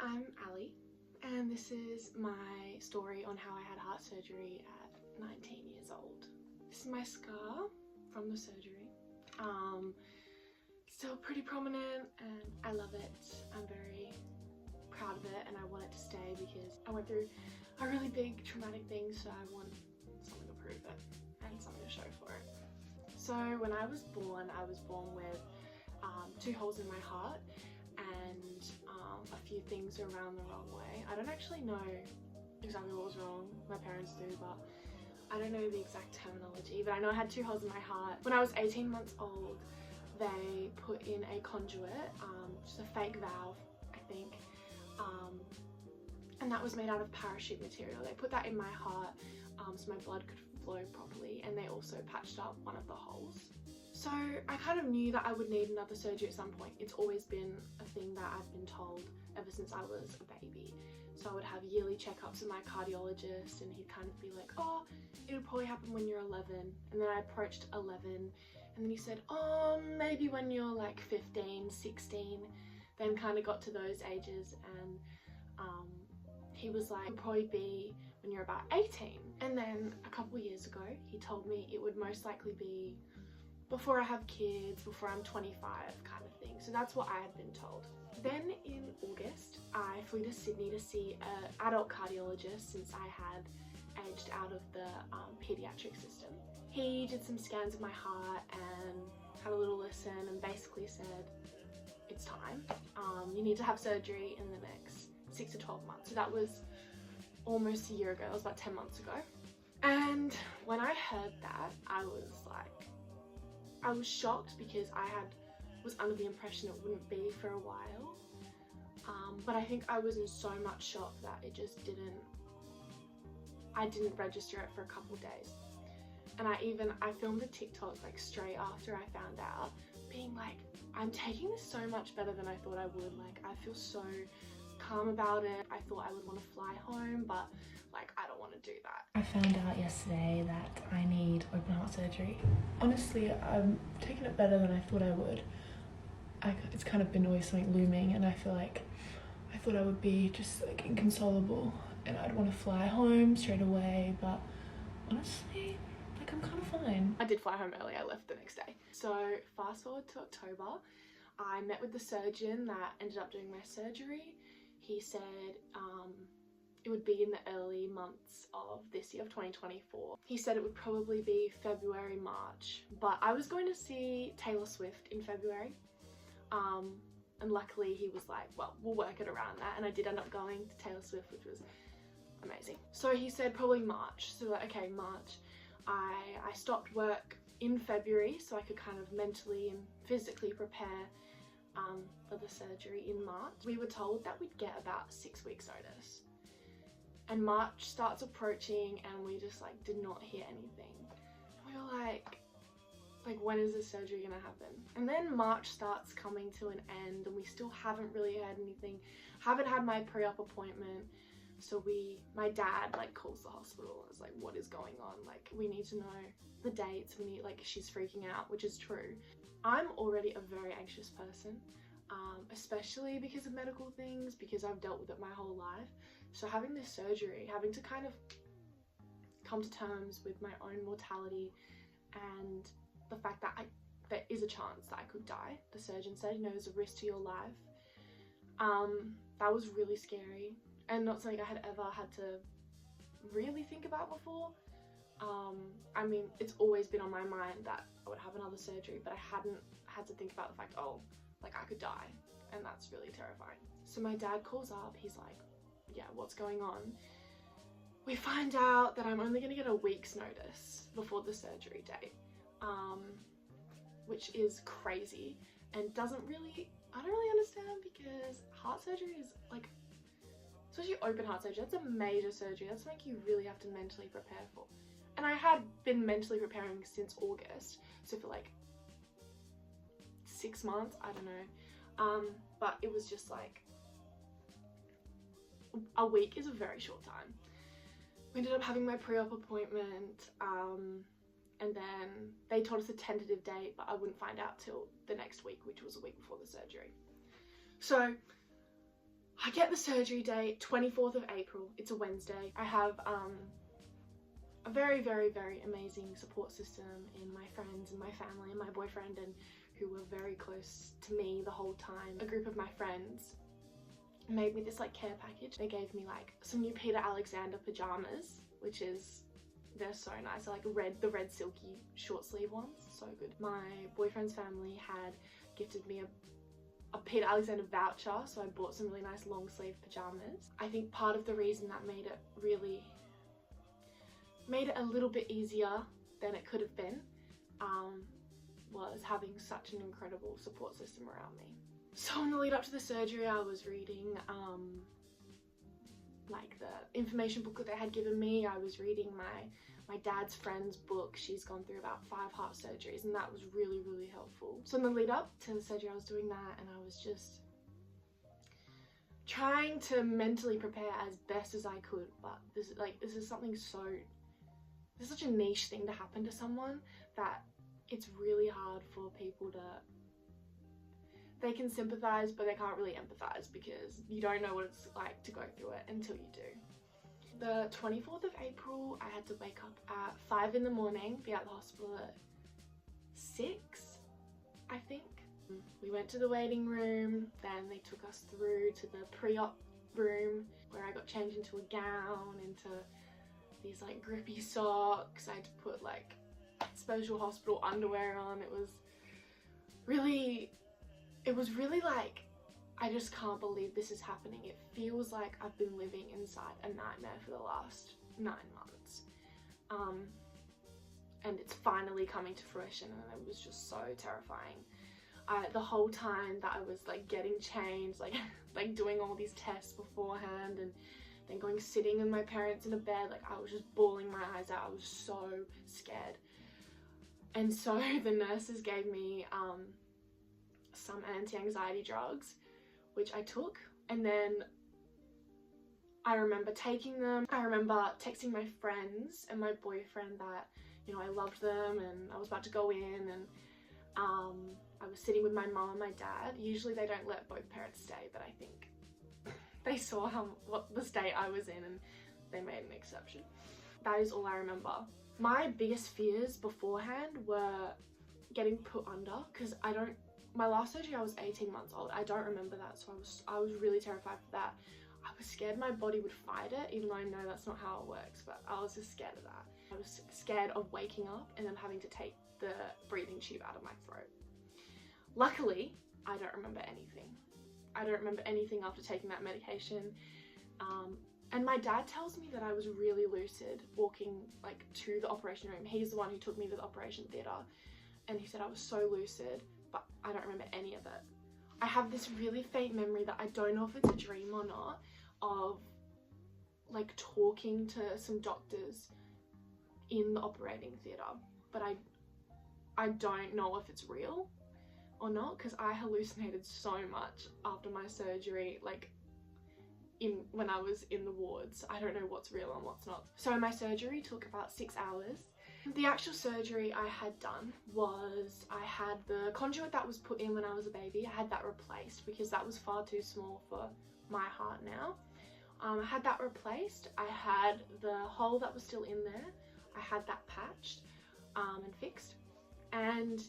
I'm Ali, and this is my story on how I had heart surgery at 19 years old. This is my scar from the surgery. Still pretty prominent and I love it. I'm very proud of it and I want it to stay because I went through a really big traumatic thing, so I want something to prove it and something to show for it. So when I was born with 2 holes in my heart and a few things around the wrong way. I don't actually know exactly what was wrong, my parents do, but I don't know the exact terminology, but I know I had 2 holes in my heart. When I was 18 months old, they put in a conduit, just a fake valve, I think, and that was made out of parachute material. They put that in my heart so my blood could flow properly, and they also patched up one of the holes. So I kind of knew that I would need another surgery at some point. It's always been a thing that I've been told ever since I was a baby. So I would have yearly checkups with my cardiologist and he'd kind of be like, oh, it'll probably happen when you're 11. And then I approached 11 and then he said, oh, maybe when you're like 15, 16. Then kind of got to those ages and he was like, it'll probably be when you're about 18. And then a couple of years ago, he told me it would most likely be before I have kids, before I'm 25 kind of thing. So that's what I had been told. Then in August, I flew to Sydney to see an adult cardiologist since I had aged out of the pediatric system. He did some scans of my heart and had a little listen and basically said, it's time. You need to have surgery in the next 6 to 12 months. So that was almost a year ago. It was about 10 months ago. And when I heard that, I was shocked because I was under the impression it wouldn't be for a while. But I think I was in so much shock that I didn't register it for a couple of days. And I filmed a TikTok like straight after I found out, being like, I'm taking this so much better than I thought I would. Like, I feel so calm about it. I thought I would want to fly home, but like, I don't want to do that. I found out yesterday that I need open heart surgery. Honestly, I'm taking it better than I thought I would. It's kind of been always something looming, and I feel like I thought I would be just like inconsolable and I'd want to fly home straight away, but honestly, like, I'm kind of fine. I did fly home early. I left the next day. So fast forward to October, I met with the surgeon that ended up doing my surgery. He said it would be in the early months of this year, of 2024. He said it would probably be February, March, but I was going to see Taylor Swift in February. And luckily he was like, well, we'll work it around that. And I did end up going to Taylor Swift, which was amazing. So he said probably March. So like, okay, March. I stopped work in February so I could kind of mentally and physically prepare for the surgery in March. We were told that we'd get about 6 weeks notice. And March starts approaching and we just like did not hear anything. We were like when is this surgery gonna happen? And then March starts coming to an end and we still haven't really heard anything. Haven't had my pre-op appointment. So my dad like calls the hospital and is like, what is going on? Like, we need to know the dates. We need, like, she's freaking out, which is true. I'm already a very anxious person, especially because of medical things, because I've dealt with it my whole life. So having this surgery, having to kind of come to terms with my own mortality and the fact that there is a chance that I could die. The surgeon said, you know, there's a risk to your life. That was really scary and not something I had ever had to really think about before. I mean, it's always been on my mind that I would have another surgery, but I hadn't had to think about the fact, oh, like I could die, and that's really terrifying. So my dad calls up, he's like, yeah, what's going on? We find out that I'm only gonna get a week's notice before the surgery date, which is crazy and I don't really understand, because heart surgery is like, especially open heart surgery, that's a major surgery. That's something you really have to mentally prepare for. And I had been mentally preparing since August, so for like 6 months, I don't know. But it was just like, a week is a very short time. We ended up having my pre-op appointment, and then they told us a tentative date, but I wouldn't find out till the next week, which was a week before the surgery. So I get the surgery date, 24th of April. It's a Wednesday. I have a very, very, very amazing support system in my friends and my family and my boyfriend, and who were very close to me the whole time. A group of my friends made me this like care package. They gave me like some new Peter Alexander pajamas, which is, they're so nice. I like the red silky short sleeve ones, so good. My boyfriend's family had gifted me a Peter Alexander voucher, so I bought some really nice long sleeve pajamas. I think part of the reason that made it a little bit easier than it could have been was having such an incredible support system around me. So in the lead up to the surgery, I was reading like the information booklet they had given me. I was reading my dad's friend's book. She's gone through about 5 heart surgeries, and that was really, really helpful. So in the lead up to the surgery, I was doing that, and I was just trying to mentally prepare as best as I could. But this is something so, it's such a niche thing to happen to someone that it's really hard for people to, they can sympathize, but they can't really empathize because you don't know what it's like to go through it until you do. The 24th of April, I had to wake up at 5 in the morning, be at the hospital at 6, I think. We went to the waiting room, then they took us through to the pre-op room where I got changed into a gown, into these like grippy socks. I had to put like special hospital underwear on. It was really like, I just can't believe this is happening. It feels like I've been living inside a nightmare for the last 9 months. And it's finally coming to fruition, and it was just so terrifying. The whole time that I was like getting changed, like doing all these tests beforehand, and then sitting with my parents in a bed, like I was just bawling my eyes out. I was so scared. And so the nurses gave me some anti-anxiety drugs, which I took, and then I remember taking them. I remember texting my friends and my boyfriend that, you know, I loved them and I was about to go in, and I was sitting with my mum and my dad. Usually they don't let both parents stay, but I think they saw what the state I was in and they made an exception. That is all I remember. My biggest fears beforehand were getting put under, because my last surgery I was 18 months old. I don't remember that, so I was really terrified for that. I was scared my body would fight it, even though I know that's not how it works, but I was just scared of that. I was scared of waking up and then having to take the breathing tube out of my throat. Luckily, I don't remember anything. I don't remember anything after taking that medication. And my dad tells me that I was really lucid walking like to the operation room. He's the one who took me to the operation theatre, and he said I was so lucid, but I don't remember any of it. I have this really faint memory that I don't know if it's a dream or not, of like talking to some doctors in the operating theatre, but I don't know if it's real or not, because I hallucinated so much after my surgery, like when I was in the wards. I don't know what's real and what's not. So my surgery took about 6 hours. The actual surgery I had done was, I had the conduit that was put in when I was a baby, I had that replaced because that was far too small for my heart now. I had that replaced. I had the hole that was still in there, I had that patched and fixed. And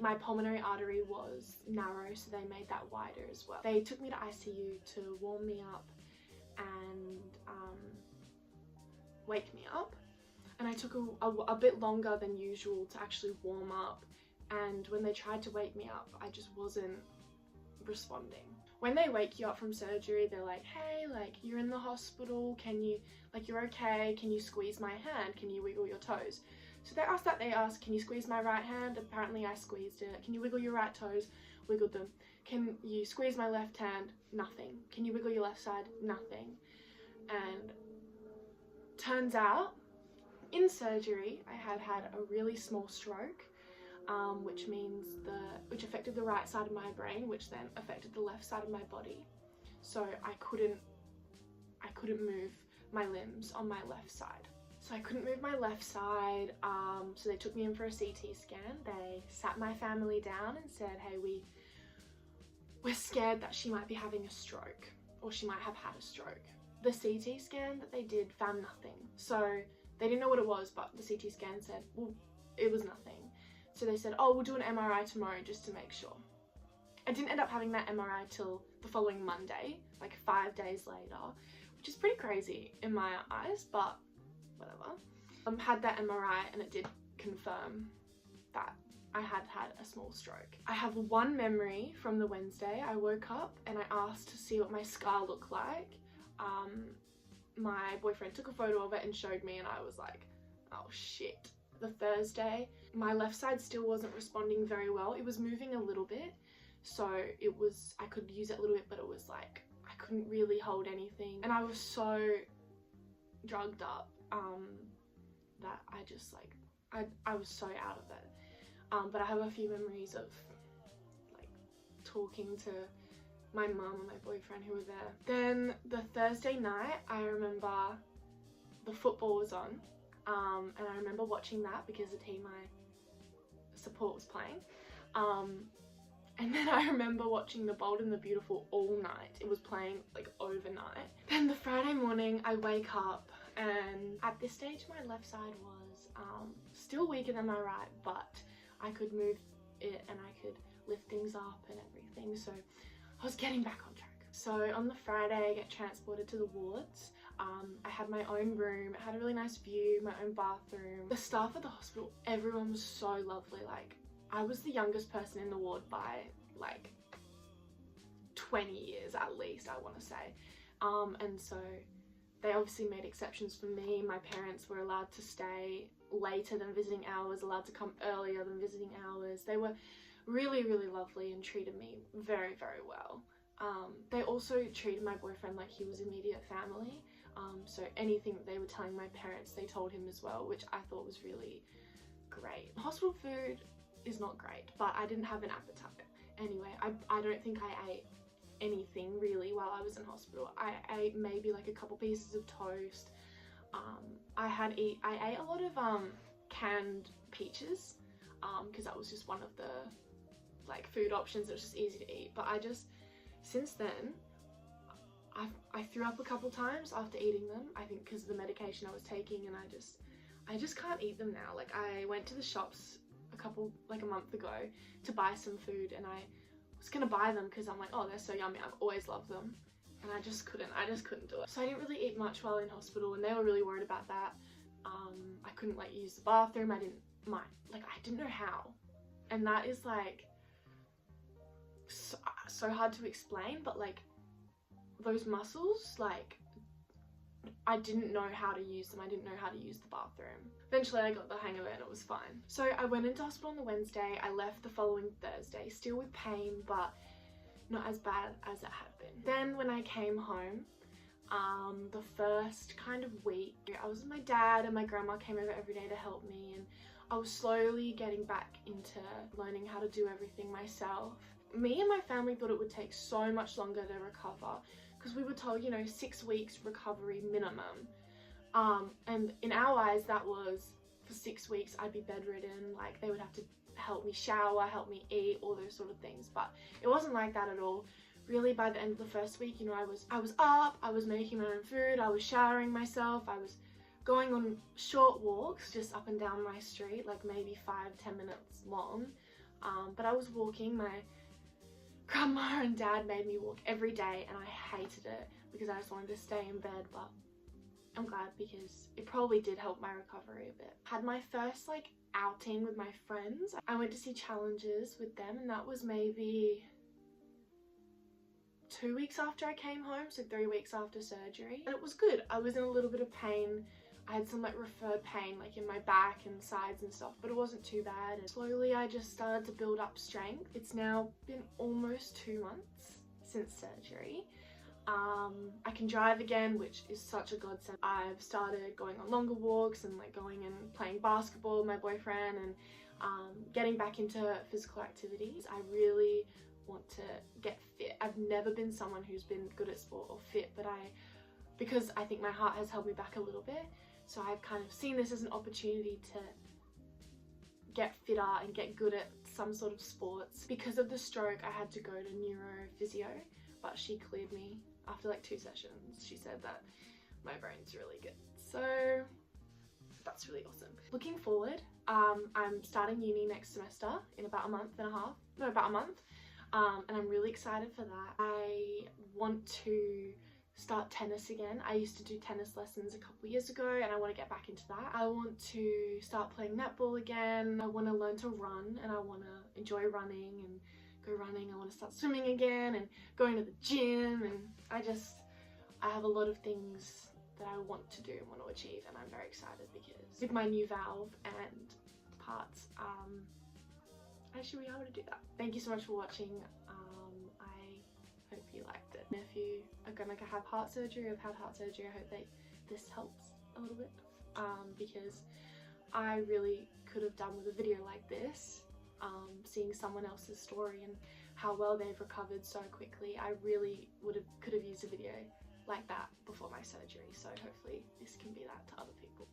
my pulmonary artery was narrow, so they made that wider as well. They took me to ICU to warm me up and wake me up. And I took a bit longer than usual to actually warm up, and when they tried to wake me up, I just wasn't responding. When they wake you up from surgery, they're like, hey, like, you're in the hospital, can you, like, you're okay, can you squeeze my hand, can you wiggle your toes? So they asked, can you squeeze my right hand? Apparently I squeezed it. Can you wiggle your right toes? Wiggled them. Can you squeeze my left hand? Nothing. Can you wiggle your left side? Nothing. And turns out, in surgery, I had had a really small stroke, which affected the right side of my brain, which then affected the left side of my body. So I couldn't move my limbs on my left side. So I couldn't move my left side, so they took me in for a CT scan. They sat my family down and said, hey, we're scared that she might be having a stroke or she might have had a stroke. The CT scan that they did found nothing. So they didn't know what it was, but the CT scan said, well, it was nothing. So they said, oh, we'll do an MRI tomorrow just to make sure. I didn't end up having that MRI till the following Monday, like 5 days later, which is pretty crazy in my eyes, but whatever. Had that MRI and it did confirm that I had had a small stroke. I have one memory from the Wednesday. I woke up and I asked to see what my scar looked like. My boyfriend took a photo of it and showed me, and I was like, oh shit. The Thursday, my left side still wasn't responding very well. It was moving a little bit, so I could use it a little bit, but it was like, I couldn't really hold anything. And I was so drugged up that I just like, I was so out of it. But I have a few memories of like talking to my mum and my boyfriend who were there. Then the Thursday night, I remember the football was on, and I remember watching that because the team I support was playing. And then I remember watching The Bold and the Beautiful all night. It was playing like overnight. Then the Friday morning, I wake up, and at this stage my left side was still weaker than my right, but I could move it and I could lift things up and everything, so I was getting back on track. So on the Friday, I get transported to the wards. I had my own room, it had a really nice view, my own bathroom. The staff at the hospital, everyone was so lovely. Like, I was the youngest person in the ward by like 20 years at least, I want to say. And so they obviously made exceptions for me. My parents were allowed to stay later than visiting hours, allowed to come earlier than visiting hours. They were really, really lovely and treated me very, very well. They also treated my boyfriend like he was immediate family. So anything that they were telling my parents, they told him as well, which I thought was really great. Hospital food is not great, but I didn't have an appetite. Anyway, I don't think I ate anything really while I was in hospital. I ate maybe like a couple pieces of toast. I ate a lot of canned peaches because that was just one of the like food options that was just easy to eat. But since then, I threw up a couple times after eating them. I think because of the medication I was taking, and I just can't eat them now. Like, I went to the shops a month ago to buy some food, and I was gonna buy them because I'm like, oh, they're so yummy, I've always loved them, and I just couldn't do it. So I didn't really eat much while in hospital, and they were really worried about that. I couldn't like use the bathroom. I didn't know how, and that is like so hard to explain, but like those muscles, like I didn't know how to use them. I didn't know how to use the bathroom. Eventually I got the hang of it and it was fine. So I went into hospital on the Wednesday. I left the following Thursday, still with pain, but not as bad as it had been. Then when I came home, the first kind of week, I was with my dad and my grandma came over every day to help me, and I was slowly getting back into learning how to do everything myself. Me and my family thought it would take so much longer to recover because we were told, 6 weeks recovery minimum. And in our eyes, that was for 6 weeks I'd be bedridden, like they would have to help me shower, help me eat, all those sort of things. But it wasn't like that at all. Really, by the end of the first week, I was up, I was making my own food, I was showering myself, I was going on short walks just up and down my street, like maybe 5-10 minutes long. But I was walking. My grandma and dad made me walk every day, and I hated it because I just wanted to stay in bed, but I'm glad because it probably did help my recovery a bit. Had my first like outing with my friends. I went to see Challenges with them, and that was maybe 2 weeks after I came home, so 3 weeks after surgery. And it was good. I was in a little bit of pain. I had some like referred pain like in my back and sides and stuff, but it wasn't too bad. And slowly I just started to build up strength. It's now been almost 2 months since surgery. I can drive again, which is such a godsend. I've started going on longer walks and like going and playing basketball with my boyfriend, and getting back into physical activities. I really want to get fit. I've never been someone who's been good at sport or fit, but because I think my heart has held me back a little bit, so I've kind of seen this as an opportunity to get fitter and get good at some sort of sports. Because of the stroke, I had to go to neurophysio, but she cleared me after like 2 sessions, she said that my brain's really good. So that's really awesome. Looking forward, I'm starting uni next semester in about a month and a half. No, about a month. And I'm really excited for that. I want to start tennis again. I used to do tennis lessons a couple years ago and I want to get back into that. I want to start playing netball again. I want to learn to run and I want to enjoy running and go running. I want to start swimming again and going to the gym, and I have a lot of things that I want to do and want to achieve, and I'm very excited because with my new valve and parts, I should be able to do that. Thank you so much for watching. I hope you liked it. If you are gonna have heart surgery or have had heart surgery, I hope that this helps a little bit, because I really could have done with a video like this, seeing someone else's story and how well they've recovered so quickly. I really could have used a video like that before my surgery, so hopefully this can be that to other people.